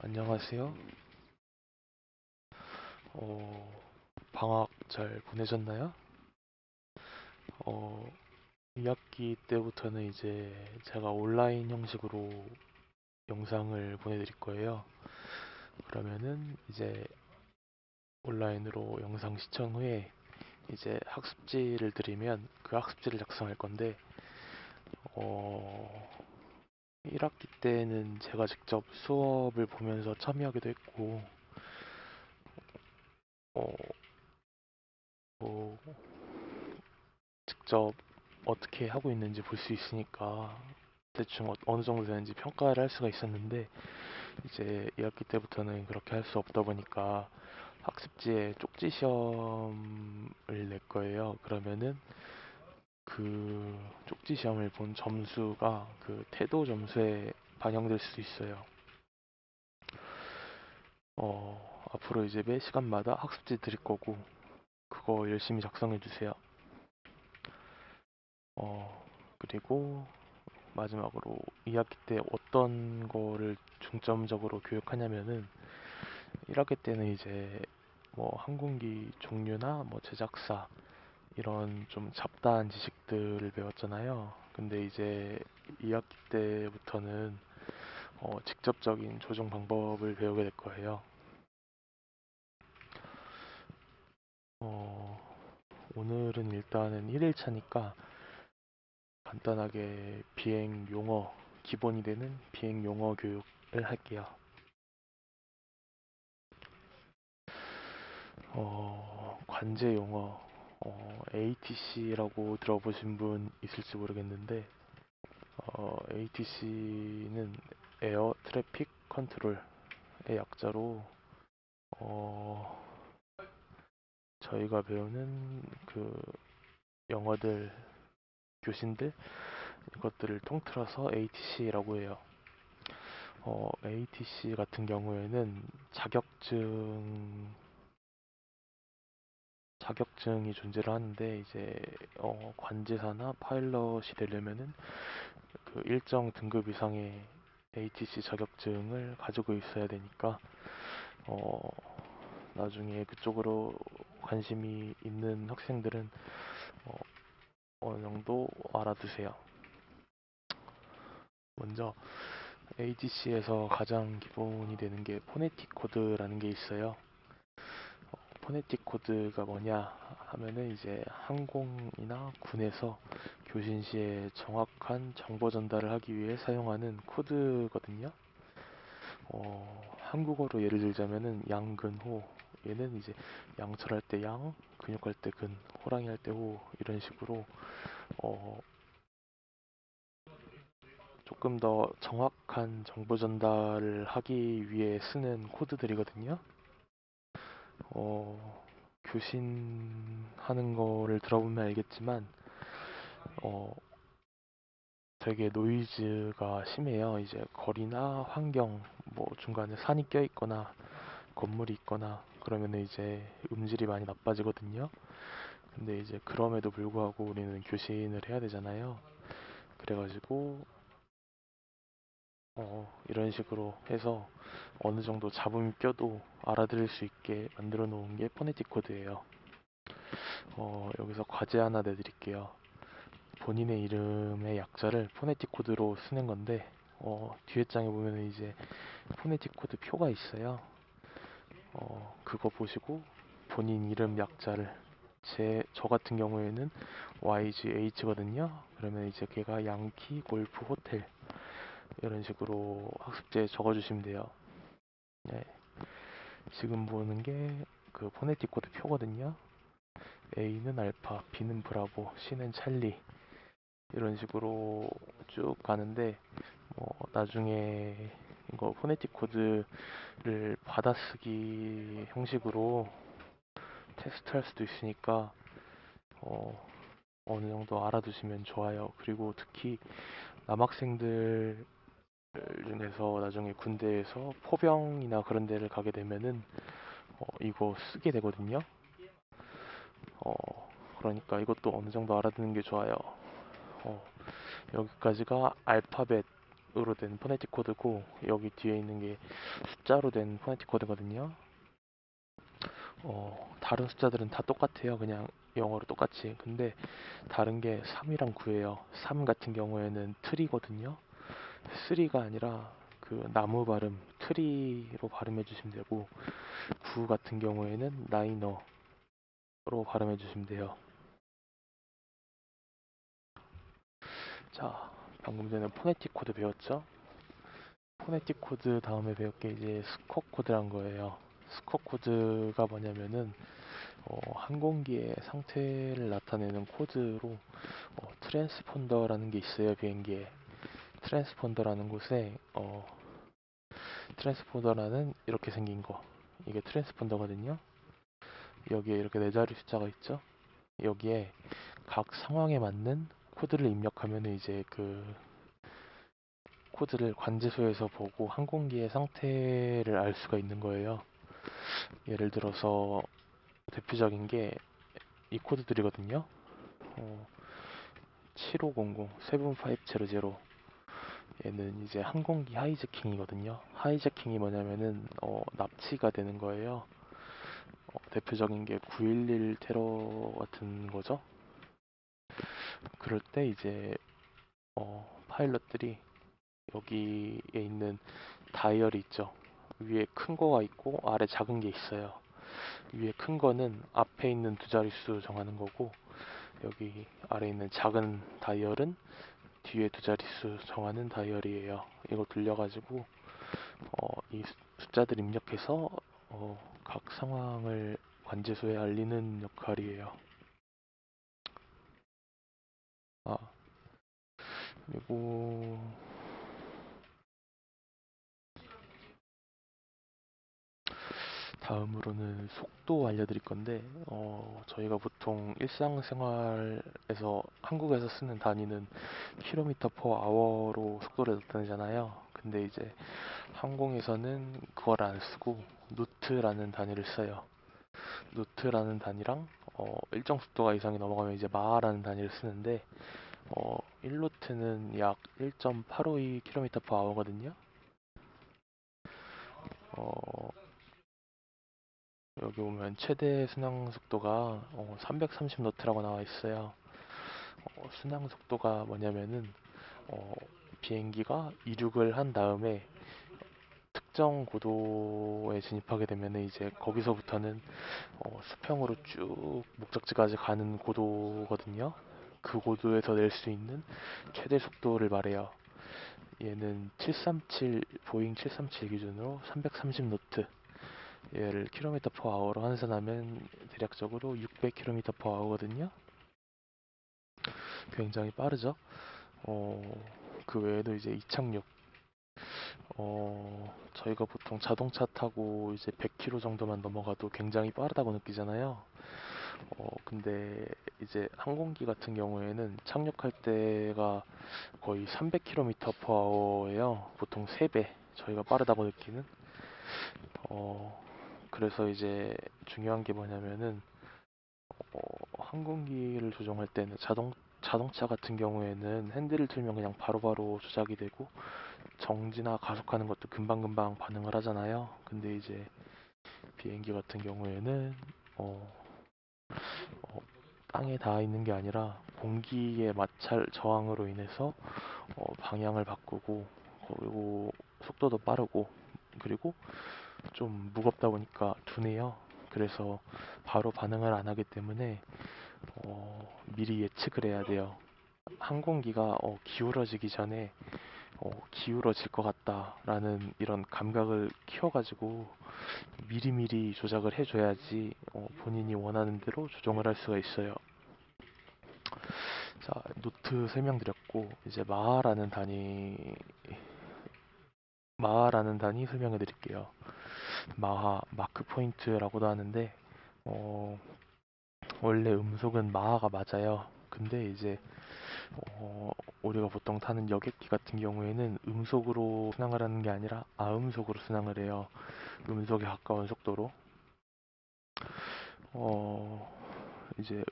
안녕하세요. 어, 방학 잘 보내셨나요? 어, 2학기 때부터는 이제 제가 온라인 형식으로 영상을 보내드릴 거예요. 그러면은 이제 온라인으로 영상 시청 후에 이제 학습지를 드리면 그 학습지를 작성할 건데, 어, 1학기 때는 제가 직접 수업을 보면서 참여하기도 했고, 어, 뭐 직접 어떻게 하고 있는지 볼 수 있으니까 대충 어느 정도 되는지 평가를 할 수가 있었는데, 이제 2학기 때부터는 그렇게 할 수 없다 보니까 학습지에 쪽지 시험을 낼 거예요. 그러면은 그 쪽지 시험을 본 점수가 그 태도 점수에 반영될 수 있어요. 앞으로 이제 매 시간마다 학습지 드릴 거고 그거 열심히 작성해 주세요. 그리고 마지막으로 2학기 때 어떤 거를 중점적으로 교육하냐면은, 1학기 때는 이제 뭐 항공기 종류나 뭐 제작사 이런 좀 잡다한 지식들을 배웠잖아요. 근데 이제 2학기 때부터는 직접적인 조종 방법을 배우게 될 거예요. 어, 오늘은 일단은 1일차니까 간단하게 비행 용어, 기본이 되는 비행 용어 교육을 할게요. 관제 용어, ATC라고 들어보신 분 있을지 모르겠는데, ATC는 에어 트래픽 컨트롤의 약자로, 어, 저희가 배우는 그 영어들, 교신들, 이것들을 통틀어서 ATC라고 해요. ATC 같은 경우에는 자격증이 존재를 하는데, 이제 관제사나 파일럿이 되려면은 그 일정 등급 이상의 ATC 자격증을 가지고 있어야 되니까, 어, 나중에 그쪽으로 관심이 있는 학생들은 어, 어느 정도 알아두세요. 먼저 ATC에서 가장 기본이 되는 게 포네틱 코드라는 게 있어요. 포네틱 코드가 뭐냐 하면은, 이제 항공이나 군에서 교신 시에 정확한 정보 전달을 하기 위해 사용하는 코드거든요. 한국어로 예를 들자면은 양근호, 얘는 이제 양철할 때 양, 근육할 때 근, 호랑이 할 때 호, 이런 식으로 어, 조금 더 정확한 정보 전달을 하기 위해 쓰는 코드들이거든요. 교신하는 거를 들어보면 알겠지만 어, 되게 노이즈가 심해요. 이제 거리나 환경, 뭐 중간에 산이 껴 있거나 건물이 있거나 그러면 이제 음질이 많이 나빠지거든요. 근데 이제 그럼에도 불구하고 우리는 교신을 해야 되잖아요. 그래가지고 이런 식으로 해서 어느 정도 잡음이 껴도 알아들을 수 있게 만들어 놓은 게 포네틱 코드예요. 여기서 과제 하나 내드릴게요. 본인의 이름의 약자를 포네틱 코드로 쓰는 건데, 뒤에 장에 보면 이제 포네틱 코드 표가 있어요. 그거 보시고 본인 이름 약자를, 저 같은 경우에는 YGH거든요. 그러면 이제 걔가 양키, 골프, 호텔, 이런 식으로 학습지에 적어주시면 돼요. 네. 지금 보는 게 그 포네틱 코드 표거든요. A는 알파, B는 브라보, C는 찰리, 이런 식으로 쭉 가는데, 나중에 이거 포네틱 코드를 받아쓰기 형식으로 테스트할 수도 있으니까 어느 정도 알아두시면 좋아요. 그리고 특히 남학생들 중에서 나중에 군대에서 포병이나 그런 데를 가게 되면은 이거 쓰게 되거든요. 어, 그러니까 이것도 어느 정도 알아두는 게 좋아요. 어, 여기까지가 알파벳 으로 된 포네틱 코드고 여기 뒤에 있는 게 숫자로 된 포네틱 코드거든요. 다른 숫자들은 다 똑같아요. 그냥 영어로 똑같이. 근데 다른 게 3이랑 9예요. 3 같은 경우에는 트리거든요. 3가 아니라 그 나무 발음 트리로 발음해 주시면 되고 9 같은 경우에는 나이너로 발음해 주시면 돼요. 자, 방금 전에 포네틱 코드 배웠죠? 포네틱 코드 다음에 배울 게 이제 스쿼 코드란 거예요. 스쿼 코드가 뭐냐면은 항공기의 상태를 나타내는 코드로 트랜스폰더라는 게 있어요. 비행기에 트랜스폰더라는 곳에 트랜스폰더라는 이렇게 생긴 거, 이게 트랜스폰더거든요. 여기에 이렇게 네 자리 숫자가 있죠. 여기에 각 상황에 맞는 코드를 입력하면 이제 그 코드를 관제소에서 보고 항공기의 상태를 알 수가 있는 거예요. 예를 들어서 대표적인 게 이 코드들이거든요. 7500, 75000, 얘는 이제 항공기 하이제킹이거든요. 하이제킹이 뭐냐면은 납치가 되는 거예요. 대표적인 게 9.11 테러 같은 거죠. 그럴 때 이제 파일럿들이 여기에 있는 다이얼이 있죠. 위에 큰 거가 있고 아래 작은 게 있어요. 위에 큰 거는 앞에 있는 두 자릿수 정하는 거고 여기 아래 있는 작은 다이얼은 뒤에 두 자릿수 정하는 다이얼이에요. 이거 돌려가지고 이 숫자들 입력해서 각 상황을 관제소에 알리는 역할이에요. 아, 그리고 다음으로는 속도 알려드릴 건데, 저희가 보통 일상생활에서 한국에서 쓰는 단위는 킬로미터 퍼 아워로 속도를 나타내잖아요. 근데 이제 항공에서는 그걸 안 쓰고 노트라는 단위를 써요. 노트라는 단위랑 일정 속도가 이상이 넘어가면 이제 마하라는 단위를 쓰는데 1노트는 약 1.852km per hour거든요. 어, 여기 보면 최대 순항 속도가 330노트라고 나와 있어요. 순항 속도가 뭐냐면은 어, 비행기가 이륙을 한 다음에 특정 고도에 진입하게 되면 이제 거기서부터는 수평으로 쭉 목적지까지 가는 고도거든요. 그 고도에서 낼 수 있는 최대 속도를 말해요. 얘는 737 보잉 737 기준으로 330노트. 얘를 킬로미터 퍼 아워로 환산하면 대략적으로 600km per hour거든요. 굉장히 빠르죠. 그 외에도 이제 이착륙. 저희가 보통 자동차 타고 이제 100km 정도만 넘어가도 굉장히 빠르다고 느끼잖아요. 근데 이제 항공기 같은 경우에는 착륙할 때가 거의 300km per hour예요. 보통 3배 저희가 빠르다고 느끼는. 그래서 이제 중요한 게 뭐냐면은 항공기를 조종할 때는 자동차 같은 경우에는 핸들을 틀면 그냥 바로바로 조작이 되고 정지나 가속하는 것도 금방금방 반응을 하잖아요. 근데 이제 비행기 같은 경우에는 어, 어, 땅에 닿아 있는 게 아니라 공기의 마찰 저항으로 인해서 방향을 바꾸고 그리고 속도도 빠르고 그리고 좀 무겁다 보니까 둔해요. 그래서 바로 반응을 안 하기 때문에 미리 예측을 해야 돼요. 항공기가 기울어지기 전에 기울어질 것 같다라는 이런 감각을 키워가지고 미리미리 조작을 해줘야지 본인이 원하는 대로 조정을 할 수가 있어요. 자, 노트 설명드렸고 이제 마하라는 단위 설명해 드릴게요. 마하, 마크 포인트라고도 하는데 어, 원래 음속은 마하가 맞아요. 근데 이제 우리가 보통 타는 여객기 같은 경우에는 음속으로 순항을 하는 게 아니라 아음속으로 순항을 해요. 음속에 가까운 속도로. 어, 이제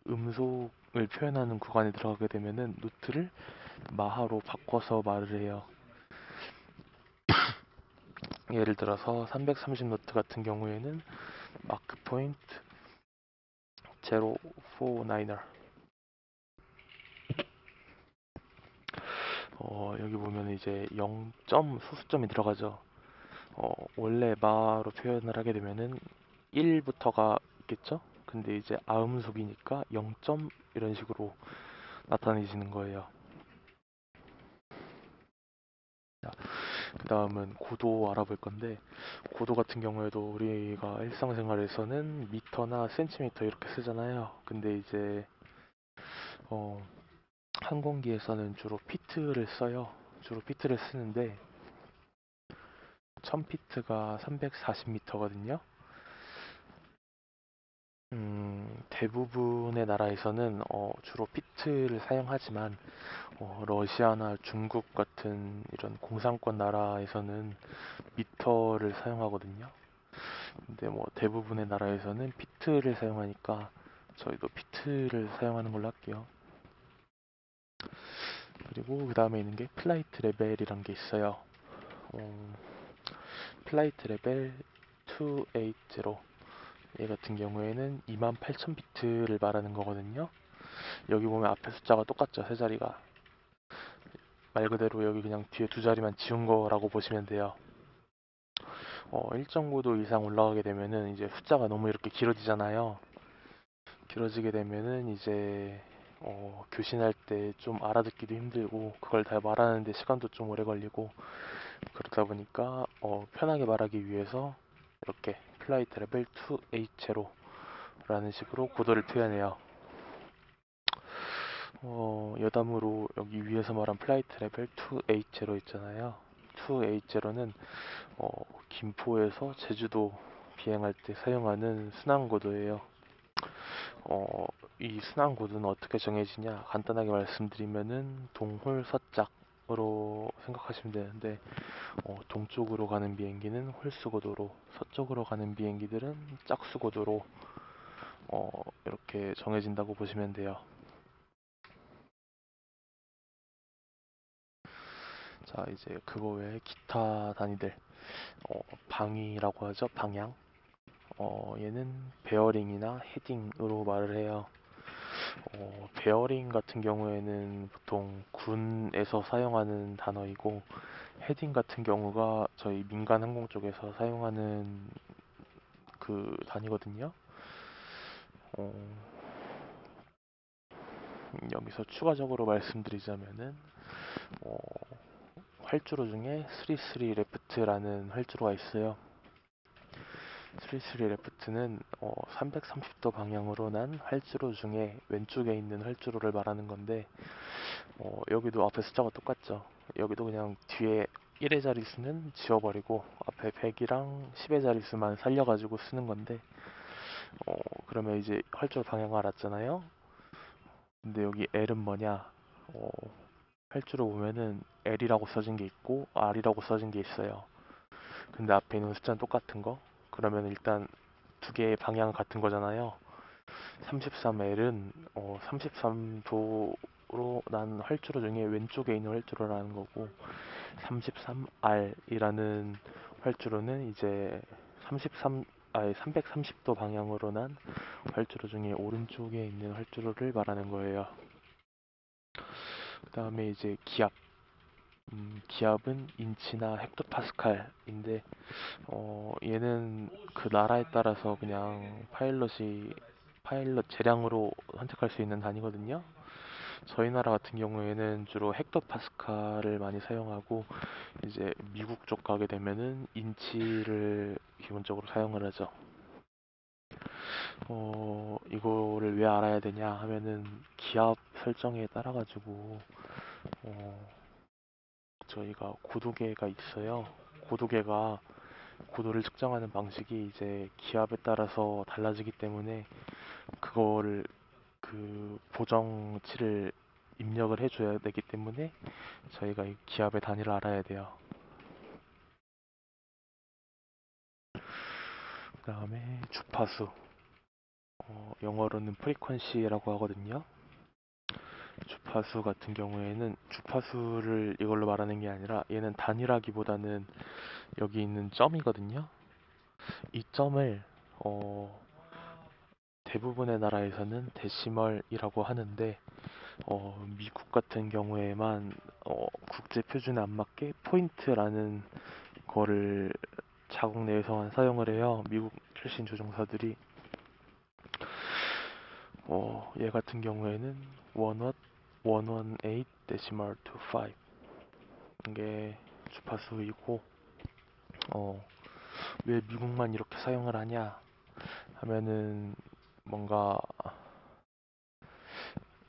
음속을 표현하는 구간에 들어가게 되면은 노트를 마하로 바꿔서 말을 해요. 예를 들어서 330노트 같은 경우에는 마크 포인트 049er. 여기 보면 이제 0점 소수점이 들어가죠. 원래 마로 표현을 하게 되면은 1부터가 있겠죠? 근데 이제 아음속이니까 0점 이런 식으로 나타내지는 거예요. 그 다음은 고도 알아볼 건데, 고도 같은 경우에도 우리가 일상생활에서는 미터나 센티미터 이렇게 쓰잖아요. 근데 이제 항공기에서는 주로 피트를 써요. 주로 피트를 쓰는데 1000피트가 340m거든요. 대부분의 나라에서는 주로 피트를 사용하지만 러시아나 중국 같은 이런 공산권 나라에서는 미터를 사용하거든요. 근데 뭐 대부분의 나라에서는 피트를 사용하니까 저희도 피트를 사용하는 걸로 할게요. 그리고 그 다음에 있는 게 플라이트 레벨이란 게 있어요. 플라이트 레벨 280, 얘 같은 경우에는 28,000피트를 말하는 거거든요. 여기 보면 앞에 숫자가 똑같죠, 세 자리가. 말 그대로 여기 그냥 뒤에 두 자리만 지운 거라고 보시면 돼요. 일정 고도 이상 올라가게 되면은 이제 숫자가 너무 이렇게 길어지잖아요. 길어지게 되면은 이제 교신할 때 좀 알아듣기도 힘들고 그걸 다 말하는데 시간도 좀 오래 걸리고 그러다 보니까 편하게 말하기 위해서 이렇게 플라이트 레벨 280라는 식으로 고도를 표현해요. 여담으로 여기 위에서 말한 플라이트 레벨 280 있잖아요. 280는 김포에서 제주도 비행할 때 사용하는 순항고도예요. 이 순항고도는 어떻게 정해지냐? 간단하게 말씀드리면은 동홀서짝으로 생각하시면 되는데 동쪽으로 가는 비행기는 홀수고도로, 서쪽으로 가는 비행기들은 짝수고도로 이렇게 정해진다고 보시면 돼요. 자, 이제 그거 외에 기타 단위들, 방위라고 하죠. 방향. 얘는 베어링이나 헤딩으로 말을 해요. 베어링 같은 경우에는 보통 군에서 사용하는 단어이고, 헤딩 같은 경우가 저희 민간 항공 쪽에서 사용하는 그 단위거든요. 어, 여기서 추가적으로 말씀드리자면은 어, 활주로 중에 33 레프트라는 활주로가 있어요. 33 레프트는 330도 방향으로 난 활주로 중에 왼쪽에 있는 활주로를 말하는 건데 여기도 앞에 숫자가 똑같죠. 여기도 그냥 뒤에 1의 자릿수는 지워버리고 앞에 100이랑 10의 자릿수만 살려가지고 쓰는 건데 그러면 이제 활주로 방향을 알았잖아요. 근데 여기 L은 뭐냐? 어, 활주로 보면은 L이라고 써진 게 있고 R이라고 써진 게 있어요. 근데 앞에 있는 숫자는 똑같은 거? 그러면 일단 두 개의 방향은 같은 거잖아요. 33L은 33도로 난 활주로 중에 왼쪽에 있는 활주로라는 거고 33R이라는 활주로는 이제 330도 방향으로 난 활주로 중에 오른쪽에 있는 활주로를 말하는 거예요. 그 다음에 이제 기압. 기압은 인치나 헥토파스칼인데 얘는 그 나라에 따라서 그냥 파일럿 재량으로 선택할 수 있는 단위거든요. 저희 나라 같은 경우에는 주로 헥토파스칼을 많이 사용하고 이제 미국 쪽 가게 되면은 인치를 기본적으로 사용을 하죠. 이거를 왜 알아야 되냐 하면은 기압 설정에 따라 가지고 어, 저희가 고도계가 있어요. 고도계가 고도를 측정하는 방식이 이제 기압에 따라서 달라지기 때문에 그거를 그 보정치를 입력을 해줘야 되기 때문에 저희가 이 기압의 단위를 알아야 돼요. 그 다음에 주파수, 영어로는 프리퀀시라고 하거든요. 주파수 같은 경우에는 주파수를 이걸로 말하는 게 아니라 얘는 단위라기보다는 여기 있는 점이거든요. 이 점을 어, 대부분의 나라에서는 데시멀이라고 하는데 미국 같은 경우에만 국제 표준에 안 맞게 포인트라는 거를 자국 내에서만 사용을 해요. 미국 출신 조종사들이. 얘 같은 경우에는 118 decimal to 5 이게 주파수이고 왜 미국만 이렇게 사용을 하냐 하면은 뭔가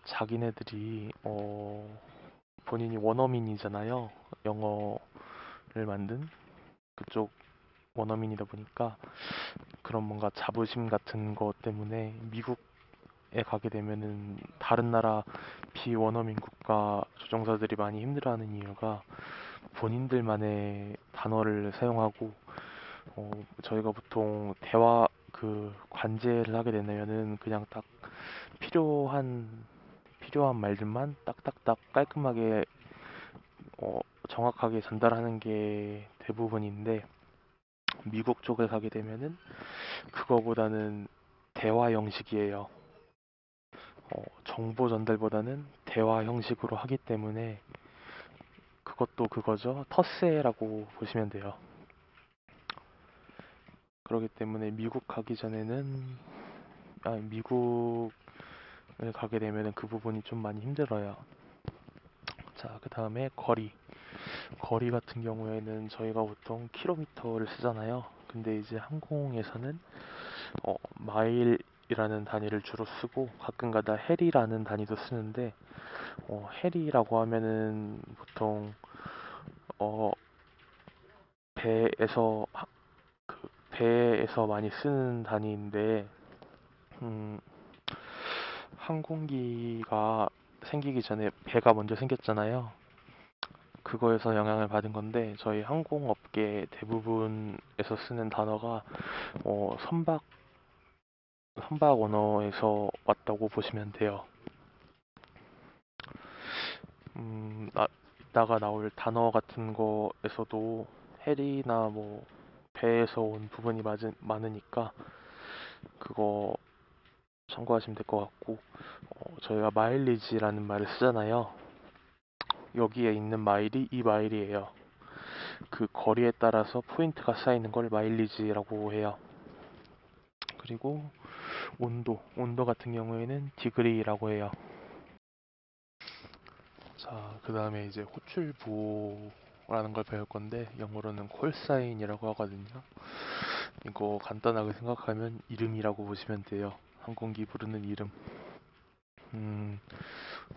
자기네들이 본인이 원어민이잖아요. 영어를 만든 그쪽 원어민이다 보니까 그런 뭔가 자부심 같은 것 때문에 미국에 가게 되면은 다른 나라 비원어민 국가 조종사들이 많이 힘들어하는 이유가 본인들만의 단어를 사용하고 저희가 보통 대화 그 관제를 하게 되면은 그냥 딱 필요한 말들만 딱딱딱 깔끔하게 정확하게 전달하는 게 대부분인데 미국 쪽에 가게 되면은 그거보다는 대화 형식이에요. 정보 전달보다는 대화 형식으로 하기 때문에 그것도 그거죠. 텃세라고 보시면 돼요. 그렇기 때문에 미국 가기 전에는 미국을 가게 되면은 그 부분이 좀 많이 힘들어요. 자, 그 다음에 거리 같은 경우에는 저희가 보통 킬로미터를 쓰잖아요. 근데 이제 항공에서는 마일이라는 단위를 주로 쓰고 가끔가다 해리라는 단위도 쓰는데 해리라고 하면은 보통 어, 배에서 배에서 많이 쓰는 단위인데 음, 항공기가 생기기 전에 배가 먼저 생겼잖아요. 그거에서 영향을 받은 건데 저희 항공업계 대부분에서 쓰는 단어가 선박 언어에서 왔다고 보시면 돼요. 이따가 나올 단어 같은 거에서도 해리나 뭐 배에서 온 부분이 많으니까 그거 참고하시면 될 것 같고 저희가 마일리지라는 말을 쓰잖아요. 여기에 있는 마일이 이 마일이에요. 그 거리에 따라서 포인트가 쌓이는 걸 마일리지라고 해요. 그리고 온도 같은 경우에는 디그리라고 해요. 자, 그 다음에 이제 호출보라는 걸 배울 건데 영어로는 콜사인이라고 하거든요. 이거 간단하게 생각하면 이름이라고 보시면 돼요. 항공기 부르는 이름.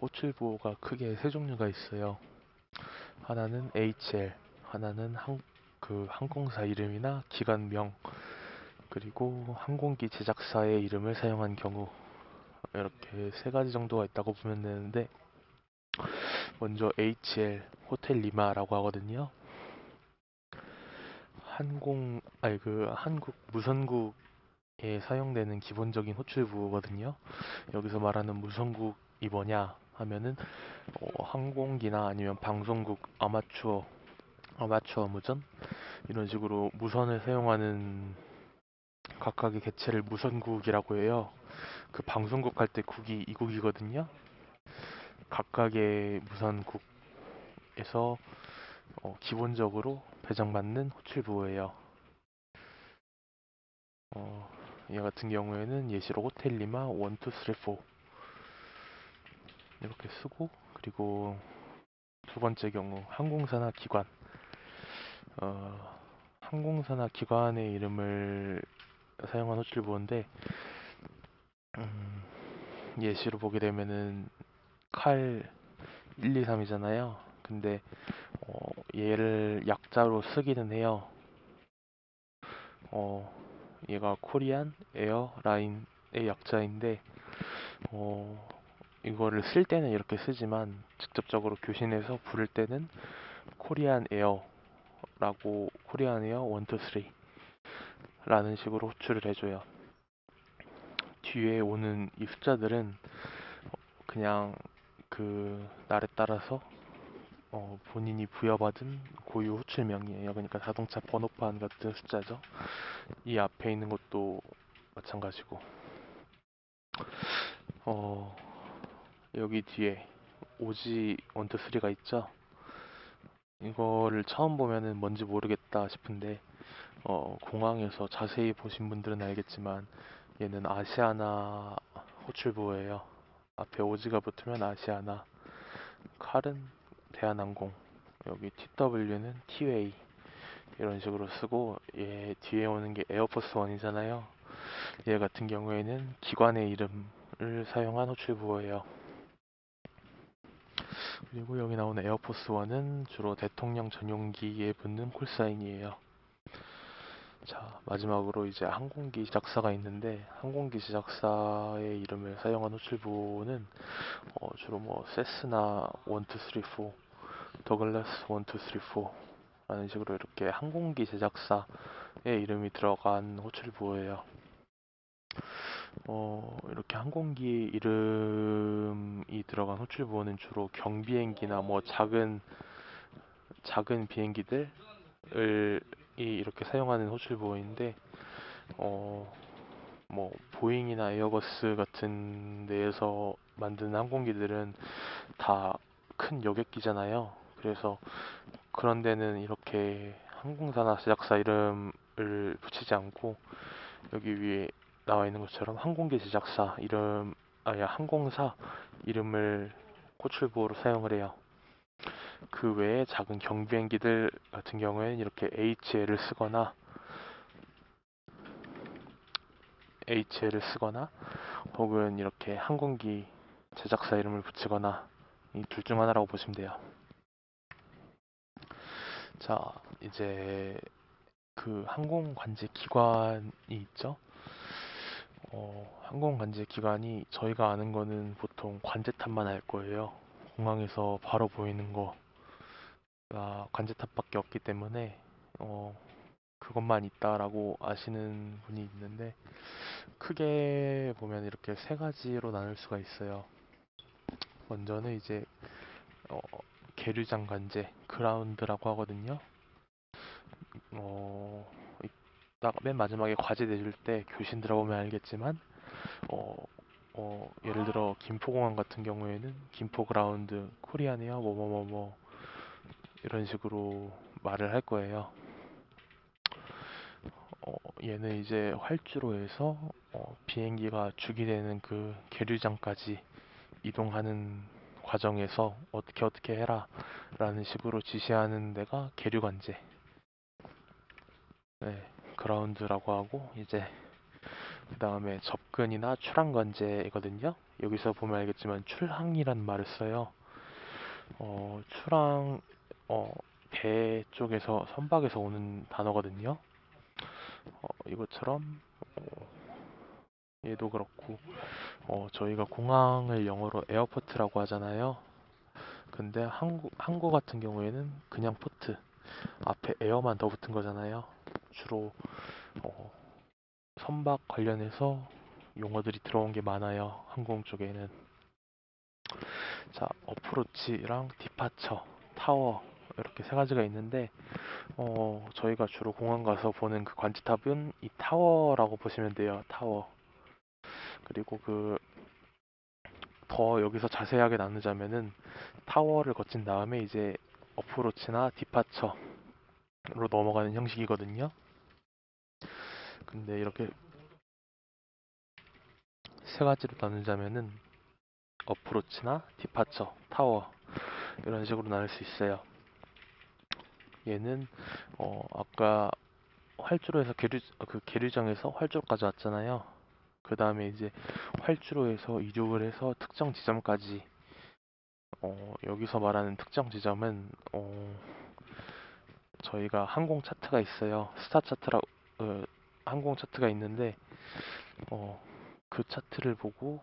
호출보가 크게 세 종류가 있어요. 하나는 HL, 하나는 항공사 이름이나 기관명, 그리고 항공기 제작사의 이름을 사용한 경우 이렇게 세 가지 정도가 있다고 보면 되는데 먼저 HL, 호텔 리마라고 하거든요. 한국 무선국에 사용되는 기본적인 호출부거든요. 여기서 말하는 무선국이 뭐냐 하면은 항공기나 아니면 방송국, 아마추어 무전 이런 식으로 무선을 사용하는 각각의 개체를 무선국이라고 해요. 그 방송국 할 때 국이 이국이거든요. 각각의 무선국에서 기본적으로 배정받는 호출부예요. 얘 같은 경우에는 예시로 호텔 리마 1, 2, 3, 4 이렇게 쓰고, 그리고 두 번째 경우 항공사나 기관, 항공사나 기관의 이름을 사용한 호출부인데 예시로 보게 되면은 칼 1, 2, 3이잖아요. 근데 얘를 약자로 쓰기는 해요. 얘가 코리안 에어라인의 약자인데 이거를 쓸 때는 이렇게 쓰지만 직접적으로 교신해서 부를 때는 코리안 에어라고 코리안 에어 1, 2, 3 라는 식으로 호출을 해줘요. 뒤에 오는 이 숫자들은 그냥 그 날에 따라서 본인이 부여받은 고유 호출명이에요. 그러니까 자동차 번호판 같은 숫자죠. 이 앞에 있는 것도 마찬가지고, 어, 여기 뒤에 오지 1, 2, 3가 있죠. 이거를 처음 보면은 뭔지 모르겠다 싶은데, 공항에서 자세히 보신 분들은 알겠지만 얘는 아시아나 호출부호예요. 앞에 오지가 붙으면 아시아나, 칼은 대한항공, 여기 TW는 티웨이, 이런 식으로 쓰고, 얘 뒤에 오는 게 에어포스 원이잖아요. 얘 같은 경우에는 기관의 이름을 사용한 호출부호예요. 그리고 여기 나오는 에어포스 원은 주로 대통령 전용기에 붙는 콜사인이에요. 자, 마지막으로 이제 항공기 제작사가 있는데, 항공기 제작사의 이름을 사용한 호출부호는 주로 뭐 세스나 1, 2, 3, 4, 더글라스 1, 2, 3, 4 라는 식으로 이렇게 항공기 제작사의 이름이 들어간 호출부호예요. 이렇게 항공기 이름이 들어간 호출부호는 주로 경비행기나 뭐 작은 비행기들을 이렇게 사용하는 호출부호인데, 뭐 보잉이나 에어버스 같은 데에서 만든 항공기들은 다 큰 여객기잖아요. 그래서 그런 데는 이렇게 항공사나 제작사 이름을 붙이지 않고, 여기 위에 나와 있는 것처럼 항공기 제작사 이름, 아니 항공사 이름을 호출부호로 사용을 해요. 그 외에 작은 경비행기들 같은 경우에는 이렇게 HL을 쓰거나 혹은 이렇게 항공기 제작사 이름을 붙이거나, 이 둘 중 하나라고 보시면 돼요. 자, 이제 그 항공 관제 기관이 있죠. 항공 관제 기관이 저희가 아는 거는 보통 관제탑만 알 거예요. 공항에서 바로 보이는 거가 관제탑밖에 없기 때문에 그것만 있다라고 아시는 분이 있는데, 크게 보면 이렇게 세 가지로 나눌 수가 있어요. 먼저는 이제 어, 계류장 관제, 그라운드라고 하거든요. 이따가 맨 마지막에 과제 내줄 때 교신 들어보면 알겠지만, 어, 예를 들어 김포공항 같은 경우에는 김포 그라운드, 코리아네요, 뭐뭐뭐뭐 이런 식으로 말을 할 거예요. 얘는 이제 활주로에서 비행기가 주기되는 그 계류장까지 이동하는 과정에서 어떻게 해라 라는 식으로 지시하는 데가 계류관제, 네, 그라운드라고 하고, 이제 그 다음에 접근이나 출항관제이거든요. 여기서 보면 알겠지만 출항이란 말을 써요. 출항, 배 쪽에서 선박에서 오는 단어거든요. 이것처럼 얘도 그렇고, 저희가 공항을 영어로 에어포트라고 하잖아요. 근데 항구 같은 경우에는 그냥 포트, 앞에 에어만 더 붙은 거잖아요. 주로 어, 선박 관련해서 용어들이 들어온 게 많아요, 항공 쪽에는. 자, 어프로치랑 디파처, 타워, 이렇게 세 가지가 있는데, 저희가 주로 공항 가서 보는 그 관제탑은 이 타워라고 보시면 돼요. 타워. 그리고 더 여기서 자세하게 나누자면은, 타워를 거친 다음에 이제 어프로치나 디파처로 넘어가는 형식이거든요. 근데 이렇게 세 가지로 나누자면은 어프로치나 디파처, 타워, 이런 식으로 나눌 수 있어요. 얘는 아까 활주로에서 그 계류장에서 활주로까지 왔잖아요. 그 다음에 이제 활주로에서 이륙을 해서 특정 지점까지, 여기서 말하는 특정 지점은 저희가 항공 차트가 있어요. 스타 차트라 항공 차트가 있는데, 그 차트를 보고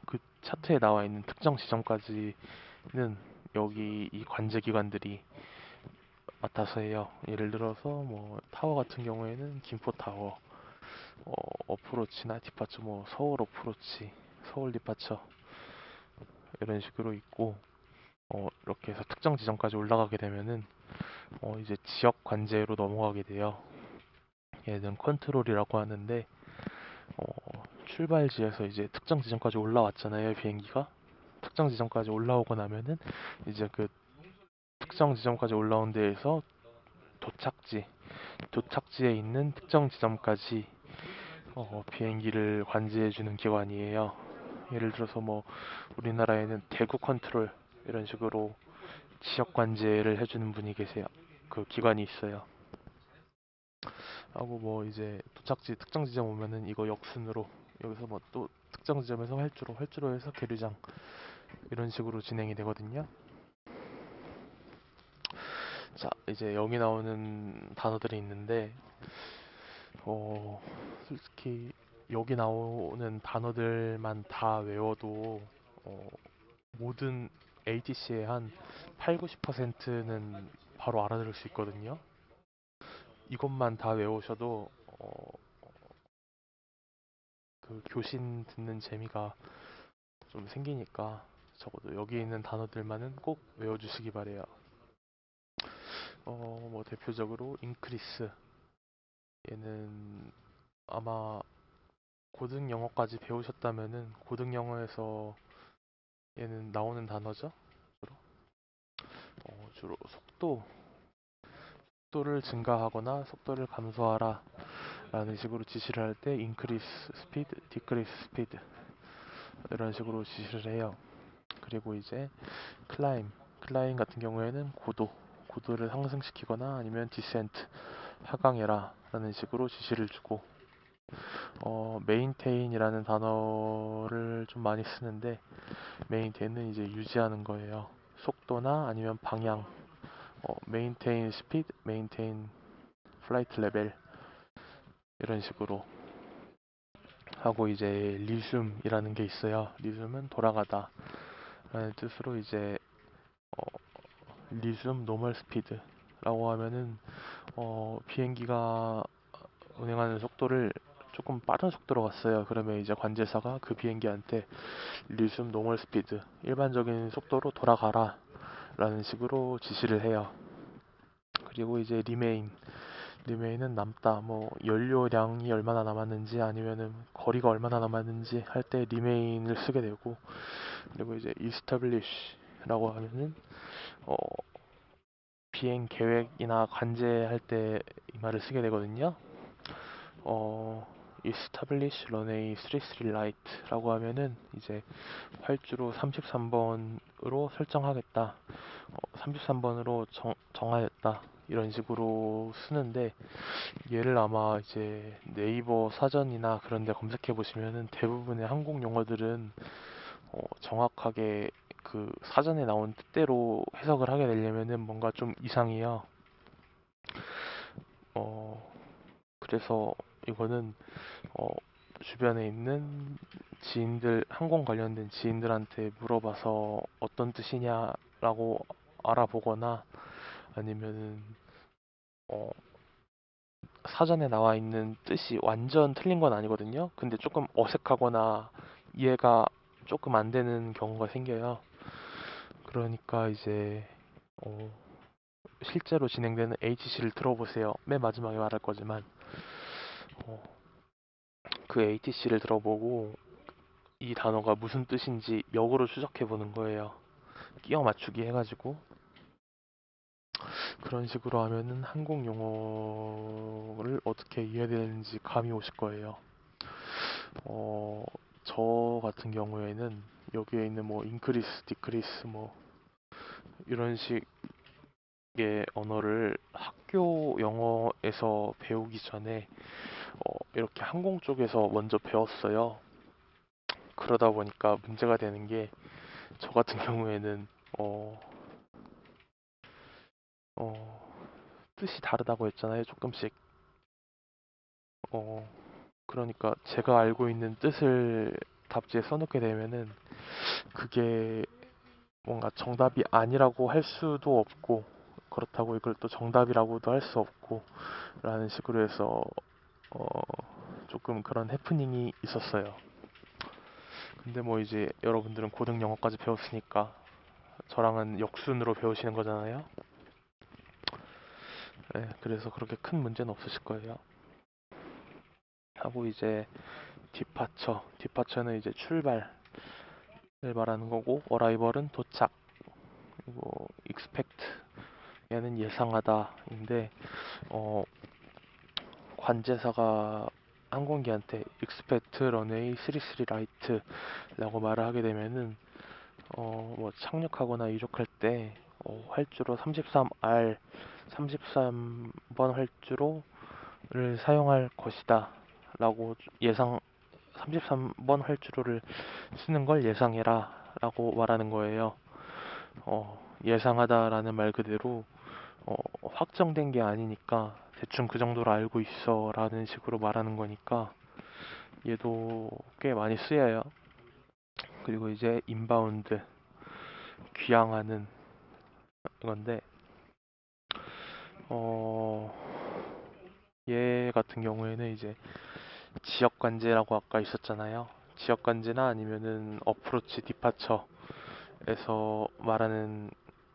그 차트에 나와 있는 특정 지점까지는 여기 이 관제 기관들이 맡아서 해요. 예를 들어서 뭐 타워 같은 경우에는 김포타워, 어프로치나 디파처, 뭐 서울 어프로치, 서울 디파처, 이런 식으로 있고, 이렇게 해서 특정 지점까지 올라가게 되면은 이제 지역 관제로 넘어가게 돼요. 얘는 컨트롤이라고 하는데 출발지에서 이제 특정 지점까지 올라왔잖아요, 비행기가. 특정 지점까지 올라오고 나면은 이제 그 특정 지점까지 올라온 데에서 도착지에 있는 특정 지점까지 비행기를 관제해주는 기관이에요. 예를 들어서 뭐 우리나라에는 대구 컨트롤 이런 식으로 지역 관제를 해주는 분이 계세요. 그 기관이 있어요. 하고 뭐 이제 도착지 특정 지점 오면은 이거 역순으로 여기서 뭐 또 특정 지점에서 활주로 해서 계류장 이런 식으로 진행이 되거든요. 자, 이제 여기 나오는 단어들이 있는데 솔직히 여기 나오는 단어들만 다 외워도 모든 ATC의 한 8, 90%는 바로 알아들을 수 있거든요. 이것만 다 외우셔도 그 교신 듣는 재미가 좀 생기니까 적어도 여기 있는 단어들만은 꼭 외워주시기 바래요. 뭐 대표적으로 increase 얘는 아마 고등 영어까지 배우셨다면은 고등 영어에서 얘는 나오는 단어죠. 주로 속도를 증가하거나 속도를 감소하라 라는 식으로 지시를 할 때 increase speed, decrease speed 이런 식으로 지시를 해요. 그리고 이제 climb 같은 경우에는 고도를 상승시키거나 아니면 descent 하강해라 라는 식으로 지시를 주고 maintain이라는 단어를 좀 많이 쓰는데 maintain은 이제 유지하는 거예요. 속도나 아니면 방향 maintain speed, maintain flight level 이런 식으로 하고 이제 resume이라는 게 있어요. resume은 돌아가다 라는 뜻으로 이제 resume normal speed라고 하면은 비행기가 운행하는 속도를 조금 빠른 속도로 갔어요. 그러면 이제 관제사가 그 비행기한테 resume normal speed 일반적인 속도로 돌아가라 라는 식으로 지시를 해요. 그리고 이제 remain은 남다. 뭐 연료량이 얼마나 남았는지 아니면은 거리가 얼마나 남았는지 할 때 remain을 쓰게 되고 그리고 이제 establish라고 하면은 어, 비행 계획이나 관제할 때 이 말을 쓰게 되거든요. establish runway 33 right라고 하면은 이제 활주로 33번으로 설정하겠다. 33번으로 정하였다. 이런 식으로 쓰는데 얘를 아마 이제 네이버 사전이나 그런 데 검색해 보시면은 대부분의 항공 용어들은 정확하게 그 사전에 나온 뜻대로 해석을 하게 되려면은 뭔가 좀 이상해요. 그래서 이거는 주변에 있는 지인들, 항공 관련된 지인들한테 물어봐서 어떤 뜻이냐라고 알아보거나 아니면은 어, 사전에 나와 있는 뜻이 완전 틀린 건 아니거든요. 근데 조금 어색하거나 이해가 조금 안 되는 경우가 생겨요. 그러니까 이제 어, 실제로 진행되는 HC를 들어보세요. 맨 마지막에 말할 거지만 어, 그 ATC를 들어보고 이 단어가 무슨 뜻인지 역으로 추적해 보는 거예요. 끼워 맞추기 해가지고 그런 식으로 하면은 항공 용어를 어떻게 이해되는지 감이 오실 거예요. 저 같은 경우에는 여기에 있는 뭐 increase, decrease 뭐 이런 식의 언어를 학교 영어에서 배우기 전에 이렇게 항공 쪽에서 먼저 배웠어요. 그러다 보니까 문제가 되는 게 저 같은 경우에는 어, 어, 뜻이 다르다고 했잖아요. 조금씩. 어, 그러니까 제가 알고 있는 뜻을 답지에 써놓게 되면은 그게 뭔가 정답이 아니라고 할 수도 없고 그렇다고 이걸 또 정답이라고도 할 수 없고 라는 식으로 해서 어, 조금 그런 해프닝이 있었어요. 근데 뭐 이제 여러분들은 고등 영어까지 배웠으니까 저랑은 역순으로 배우시는 거잖아요. 네, 그래서 그렇게 큰 문제는 없으실 거예요. 하고 이제 디파처는 이제 출발을 말하는 거고, 어라이벌은 도착, 그리고 expect 얘는 예상하다인데, 관제사가 항공기한테 expect runway 33 right라고 말을 하게 되면은 뭐 착륙하거나 이륙할 때 활주로 33R 33번 활주로를 사용할 것이다 라고 33번 활주로를 쓰는 걸 예상해라 라고 말하는 거예요. 예상하다라는 말 그대로 확정된 게 아니니까 대충 그 정도로 알고 있어 라는 식으로 말하는 거니까 얘도 꽤 많이 쓰여요. 그리고 이제 인바운드, 귀향하는 건데 얘 같은 경우에는 이제 지역 관제라고 아까 있었잖아요. 지역 관제나 아니면은 어프로치 디파처에서 말하는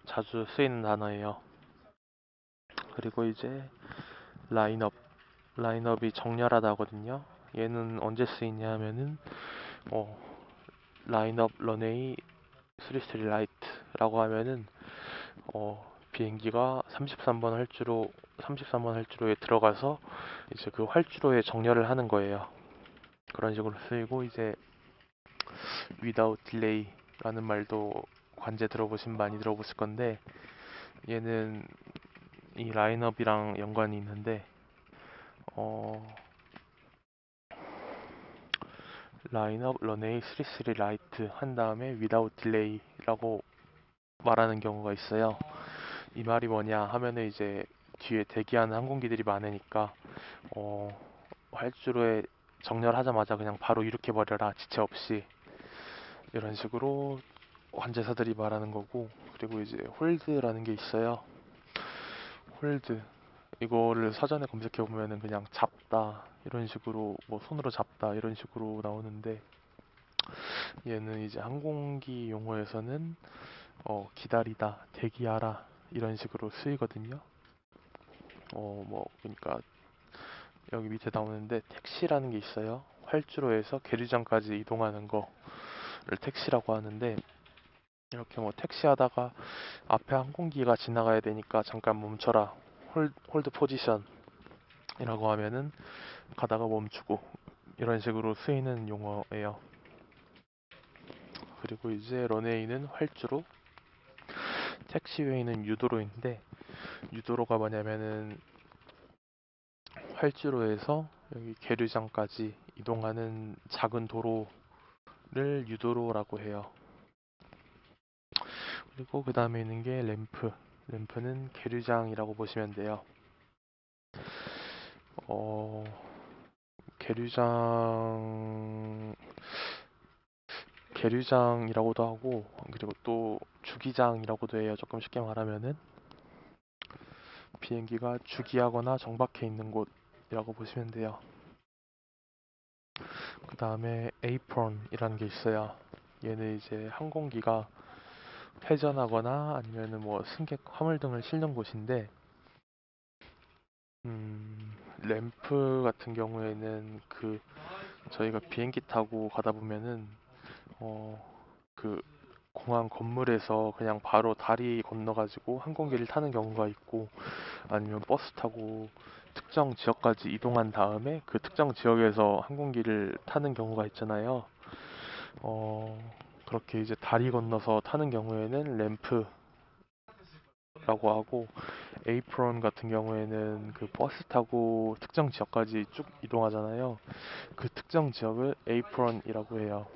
자주 쓰이는 단어예요. 그리고 이제 라인업, 라인업이 정렬하다거든요. 얘는 언제 쓰이냐 하면은 라인업 런웨이 33 라이트라고 하면은 비행기가 33번 활주로에 들어가서 이제 그 활주로에 정렬을 하는 거예요. 그런 식으로 쓰이고 이제 without delay라는 말도 관제 많이 들어보실 건데 얘는 이 라인업이랑 연관이 있는데 라인업 런웨이 33 라이트 한 다음에 without delay라고 말하는 경우가 있어요. 이 말이 뭐냐 하면은 이제 뒤에 대기하는 항공기들이 많으니까 활주로에 정렬하자마자 그냥 바로 이륙해 버려라 지체 없이 이런 식으로 관제사들이 말하는 거고. 그리고 이제 홀드라는 게 있어요. 홀드 이거를 사전에 검색해 보면은 그냥 잡다 이런 식으로 뭐 손으로 잡다 이런 식으로 나오는데 얘는 이제 항공기 용어에서는 기다리다 대기하라 이런 식으로 쓰이거든요. 뭐 그러니까 여기 밑에 나오는데 택시라는 게 있어요. 활주로에서 계류장까지 이동하는 거를 택시라고 하는데 이렇게 뭐 택시하다가 앞에 항공기가 지나가야 되니까 잠깐 멈춰라 홀드 포지션이라고 하면은 가다가 멈추고 이런 식으로 쓰이는 용어예요. 그리고 이제 런웨이는 활주로, 택시웨이는 유도로인데 유도로가 뭐냐면은 활주로에서 여기 계류장까지 이동하는 작은 도로를 유도로라고 해요. 그리고 그 다음에 있는 게 램프. 램프는 계류장이라고 보시면 돼요. 계류장, 계류장이라고도 하고, 그리고 또 주기장이라고도 해요. 조금 쉽게 말하면은 비행기가 주기하거나 정박해 있는 곳이라고 보시면 돼요. 그 다음에 apron이라는 게 있어요. 얘는 이제 항공기가 회전하거나 아니면은 뭐 승객 화물 등을 싣는 곳인데 램프 같은 경우에는 그 저희가 비행기 타고 가다 보면은 그 공항 건물에서 그냥 바로 다리 건너가지고 항공기를 타는 경우가 있고 아니면 버스 타고 특정 지역까지 이동한 다음에 그 특정 지역에서 항공기를 타는 경우가 있잖아요. 그렇게 이제 다리 건너서 타는 경우에는 램프라고 하고 에이프론 같은 경우에는 그 버스 타고 특정 지역까지 쭉 이동하잖아요. 그 특정 지역을 에이프론이라고 해요.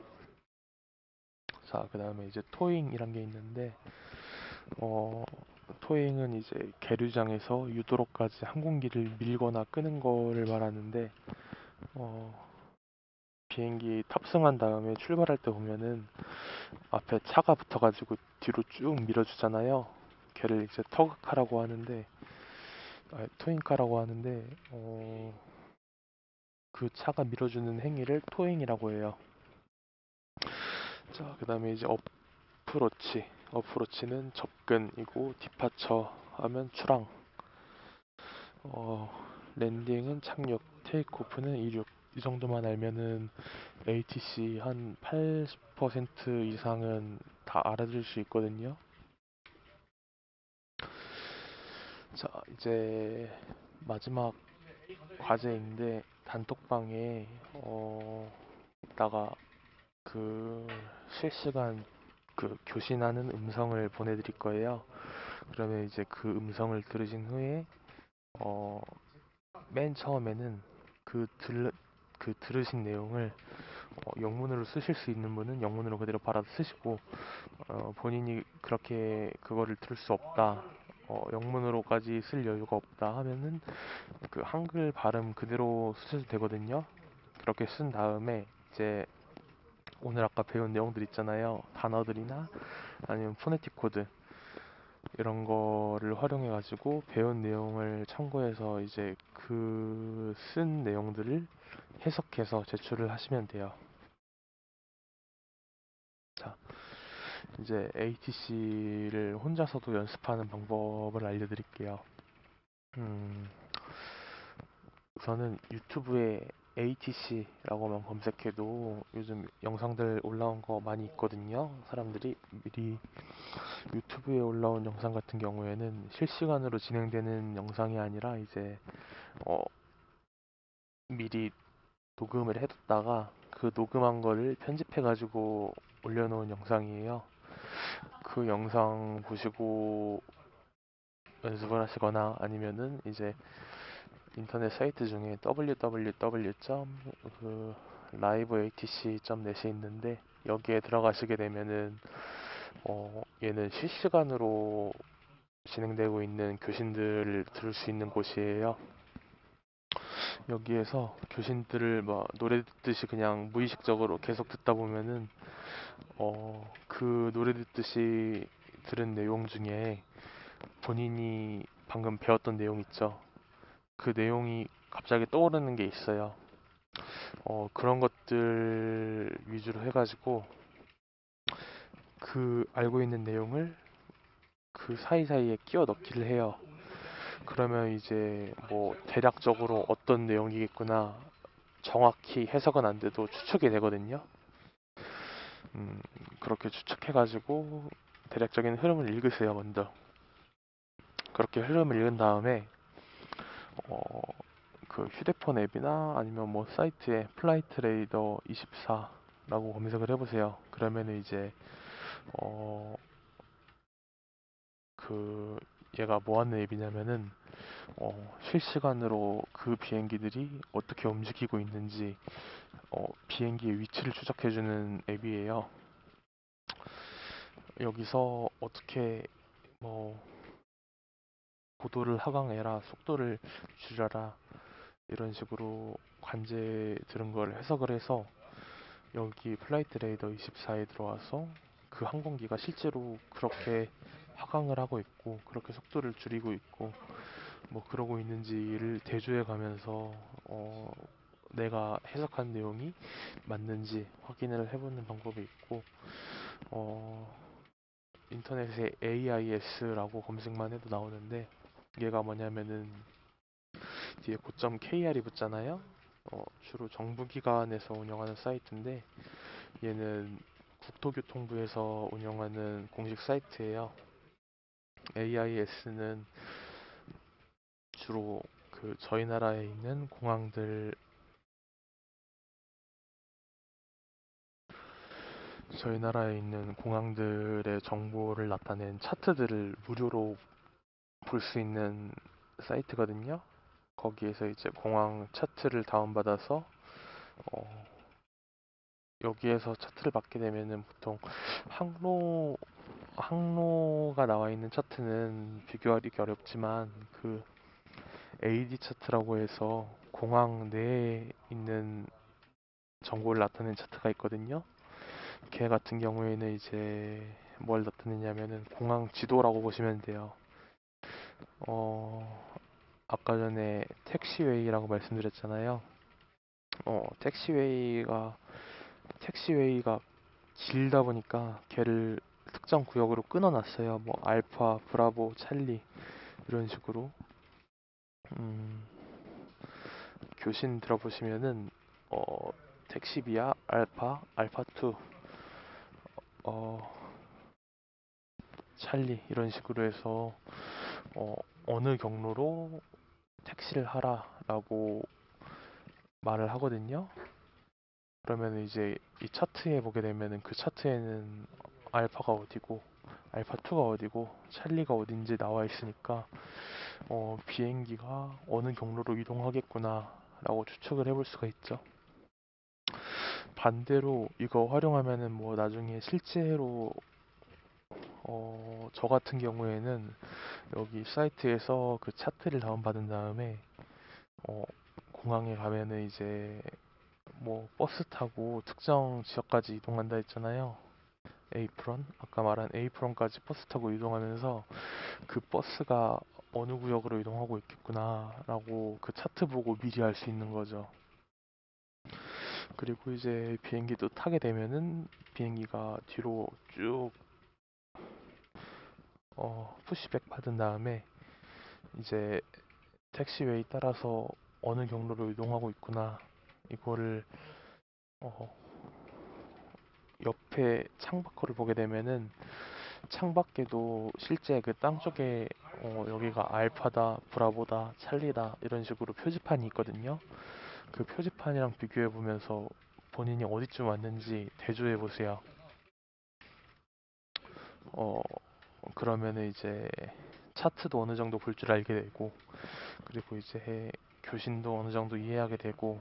자, 그 다음에 이제 토잉이란 게 있는데 토잉은 이제 계류장에서 유도로까지 항공기를 밀거나 끄는 거를 말하는데 비행기 탑승한 다음에 출발할 때 보면은 앞에 차가 붙어가지고 뒤로 쭉 밀어주잖아요. 걔를 이제 터그카라고 하는데 토잉카라고 하는데 그 차가 밀어주는 행위를 토잉이라고 해요. 자, 그 다음에 이제 어프로치. 어프로치는 접근이고 디파처 하면 출항, 어, 랜딩은 착륙, 테이크오프는 이륙. 이 정도만 알면은 ATC 한 80% 이상은 다 알아들을 수 있거든요. 자, 이제 마지막 과제인데 단톡방에 이따가 그 실시간 그 교신하는 음성을 보내드릴 거예요. 그러면 이제 그 음성을 들으신 후에 어, 맨 처음에는 그 들으신 내용을 영문으로 쓰실 수 있는 분은 영문으로 그대로 받아 쓰시고, 본인이 그렇게 그거를 들을 수 없다, 영문으로까지 쓸 여유가 없다 하면은 그 한글 발음 그대로 쓰셔도 되거든요. 그렇게 쓴 다음에 이제 오늘 아까 배운 내용들 있잖아요. 단어들이나 아니면 포네틱 코드 이런 거를 활용해 가지고 배운 내용을 참고해서 이제 그 쓴 내용들을 해석해서 제출을 하시면 돼요. 자, 이제 ATC를 혼자서도 연습하는 방법을 알려드릴게요. 음, 우선은 유튜브에 ATC라고만 검색해도 요즘 영상들 올라온 거 많이 있거든요. 사람들이 미리 유튜브에 올라온 영상 같은 경우에는 실시간으로 진행되는 영상이 아니라 이제 어, 미리 녹음을 해뒀다가 그 녹음한 거를 편집해가지고 올려놓은 영상이에요. 그 영상 보시고 연습을 하시거나 아니면은 이제 인터넷 사이트 중에 www.liveatc.net이 있는데 여기에 들어가시게 되면은 얘는 실시간으로 진행되고 있는 교신들을 들을 수 있는 곳이에요. 여기에서 교신들을 막 노래 듣듯이 그냥 무의식적으로 계속 듣다 보면은 그 노래 듣듯이 들은 내용 중에 본인이 방금 배웠던 내용 있죠. 그 내용이 갑자기 떠오르는 게 있어요. 그런 것들 위주로 해가지고 그 알고 있는 내용을 그 사이사이에 끼워 넣기를 해요. 그러면 이제 뭐 대략적으로 어떤 내용이겠구나 정확히 해석은 안 돼도 추측이 되거든요. 음, 그렇게 추측해가지고 대략적인 흐름을 읽으세요, 먼저. 그렇게 흐름을 읽은 다음에 어, 그 휴대폰 앱이나 아니면 뭐 사이트에 플라이트 레이더 24라고 검색을 해보세요. 그러면은 이제 어, 그 얘가 뭐 하는 앱이냐면은 실시간으로 그 비행기들이 어떻게 움직이고 있는지 비행기의 위치를 추적해주는 앱이에요. 여기서 어떻게 뭐 고도를 하강해라, 속도를 줄여라 이런 식으로 관제 들은 걸 해석을 해서 여기 플라이트 레이더 24에 들어와서 그 항공기가 실제로 그렇게 하강을 하고 있고 그렇게 속도를 줄이고 있고 뭐 그러고 있는지를 대조해 가면서 내가 해석한 내용이 맞는지 확인을 해보는 방법이 있고 어, 인터넷에 AIS라고 검색만 해도 나오는데 얘가 뭐냐면은 뒤에 고점 KR이 붙잖아요. 주로 정부기관에서 운영하는 사이트인데 얘는 국토교통부에서 운영하는 공식 사이트예요. AIS는 주로 그 저희 나라에 있는 공항들의 정보를 나타낸 차트들을 무료로 볼 수 있는 사이트거든요. 거기에서 이제 공항 차트를 다운받아서 어, 여기에서 차트를 받게 되면은 보통 항로가 나와 있는 차트는 비교하기 어렵지만 그 AD 차트라고 해서 공항 내에 있는 정보를 나타내는 차트가 있거든요. 걔 같은 경우에는 이제 뭘 나타내냐면은 공항 지도라고 보시면 돼요. 어, 아까 전에 택시웨이라고 말씀드렸잖아요. 택시웨이가 길다 보니까 걔를 특정 구역으로 끊어놨어요. 뭐 알파, 브라보, 찰리 이런 식으로. 음, 교신 들어보시면은 택시비아, 알파, 알파2, 어, 찰리 이런 식으로 해서 어, 어느 경로로 택시를 하라라고 말을 하거든요. 그러면 이제 이 차트에 보게 되면은 그 차트에는 알파가 어디고 알파2가 어디고 찰리가 어딘지 나와 있으니까 비행기가 어느 경로로 이동하겠구나 라고 추측을 해볼 수가 있죠. 반대로 이거 활용하면은 뭐 나중에 실제로 저 같은 경우에는 여기 사이트에서 그 차트를 다운받은 다음에 어, 공항에 가면은 이제 뭐 버스 타고 특정 지역까지 이동한다 했잖아요. 에이프런, 아까 말한 에이프런까지 버스 타고 이동하면서 그 버스가 어느 구역으로 이동하고 있겠구나라고 그 차트 보고 미리 알 수 있는 거죠. 그리고 이제 비행기도 타게 되면은 비행기가 뒤로 쭉 푸시백 받은 다음에 이제 택시웨이 따라서 어느 경로로 이동하고 있구나 이거를 어, 옆에 창밖을 보게 되면은 창밖에도 실제 그 땅 쪽에 여기가 알파다, 브라보다, 찰리다 이런 식으로 표지판이 있거든요. 그 표지판이랑 비교해 보면서 본인이 어디쯤 왔는지 대조해 보세요. 어, 그러면은 이제 차트도 어느 정도 볼 줄 알게 되고, 그리고 이제 교신도 어느 정도 이해하게 되고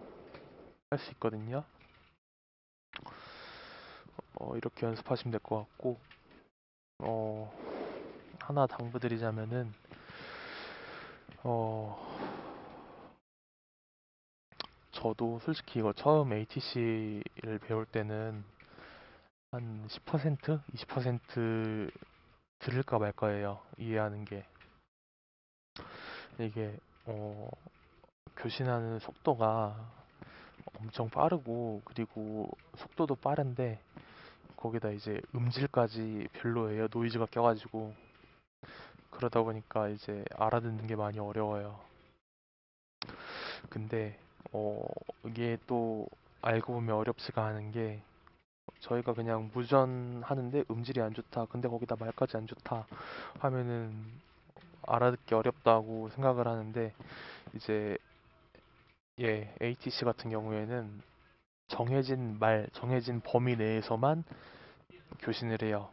할 수 있거든요. 이렇게 연습하시면 될 것 같고, 어, 하나 당부드리자면은, 어, 저도 솔직히 이거 처음 ATC를 배울 때는 한 10%, 20% 들을까 말 거예요. 이해하는 게. 이게, 교신하는 속도가 엄청 빠르고, 그리고 속도도 빠른데, 거기다 이제 음질까지 별로예요. 노이즈가 껴가지고. 그러다 보니까 이제 알아듣는 게 많이 어려워요. 근데, 이게 또 알고 보면 어렵지가 않은 게, 저희가 그냥 무전하는데 음질이 안 좋다. 근데 거기다 말까지 안 좋다. 하면은 알아듣기 어렵다고 생각을 하는데, 이제, 예, ATC 같은 경우에는 정해진 말, 정해진 범위 내에서만 교신을 해요.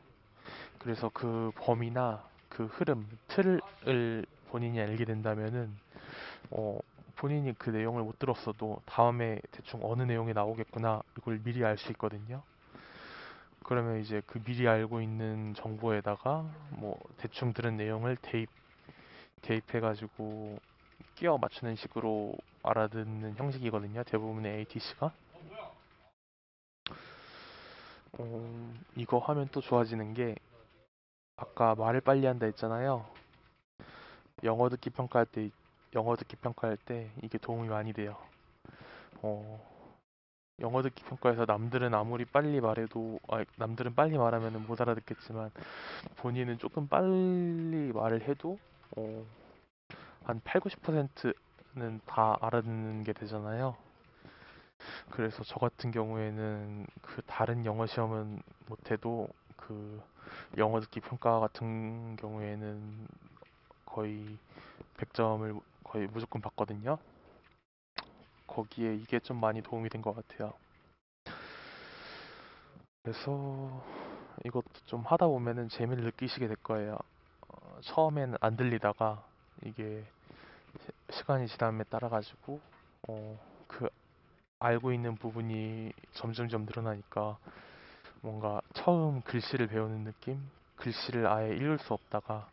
그래서 그 범위나 그 흐름, 틀을 본인이 알게 된다면은, 어, 본인이 그 내용을 못 들었어도 다음에 대충 어느 내용이 나오겠구나, 이걸 미리 알 수 있거든요. 그러면 이제 그 미리 알고 있는 정보에다가 뭐 대충 들은 내용을 대입해가지고 끼워 맞추는 식으로 알아듣는 형식이거든요. 대부분의 ATC가. 이거 하면 또 좋아지는 게 아까 말을 빨리 한다 했잖아요. 영어 듣기 평가할 때 영어 듣기 평가할 때 이게 도움이 많이 돼요. 어, 영어 듣기 평가에서 남들은 아무리 빨리 말해도 남들은 빨리 말하면 못 알아듣겠지만 본인은 조금 빨리 말을 해도 어, 한 8, 90%는 다 알아듣는 게 되잖아요. 그래서 저 같은 경우에는 그 다른 영어 시험은 못해도 그 영어 듣기 평가 같은 경우에는 거의 100점을 거의 무조건 받거든요. 거기에 이게 좀 많이 도움이 된 것 같아요. 그래서 이것도 좀 하다 보면은 재미를 느끼시게 될 거예요. 처음에는 안 들리다가 이게 시간이 지남에 따라 가지고 그 알고 있는 부분이 점점점 늘어나니까 뭔가 처음 글씨를 배우는 느낌? 글씨를 아예 읽을 수 없다가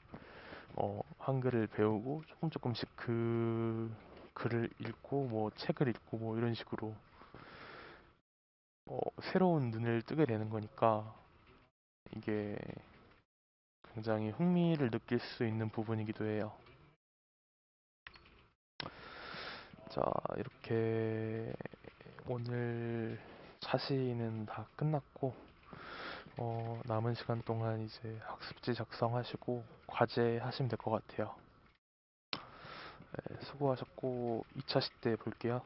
한글을 배우고 조금 조금씩 그 글을 읽고 뭐 책을 읽고 뭐 이런 식으로 새로운 눈을 뜨게 되는 거니까 이게 굉장히 흥미를 느낄 수 있는 부분이기도 해요. 자, 이렇게 오늘 차시는 다 끝났고 남은 시간 동안 이제 학습지 작성하시고 과제 하시면 될 것 같아요. 네, 수고하셨고 2차 시때 볼게요.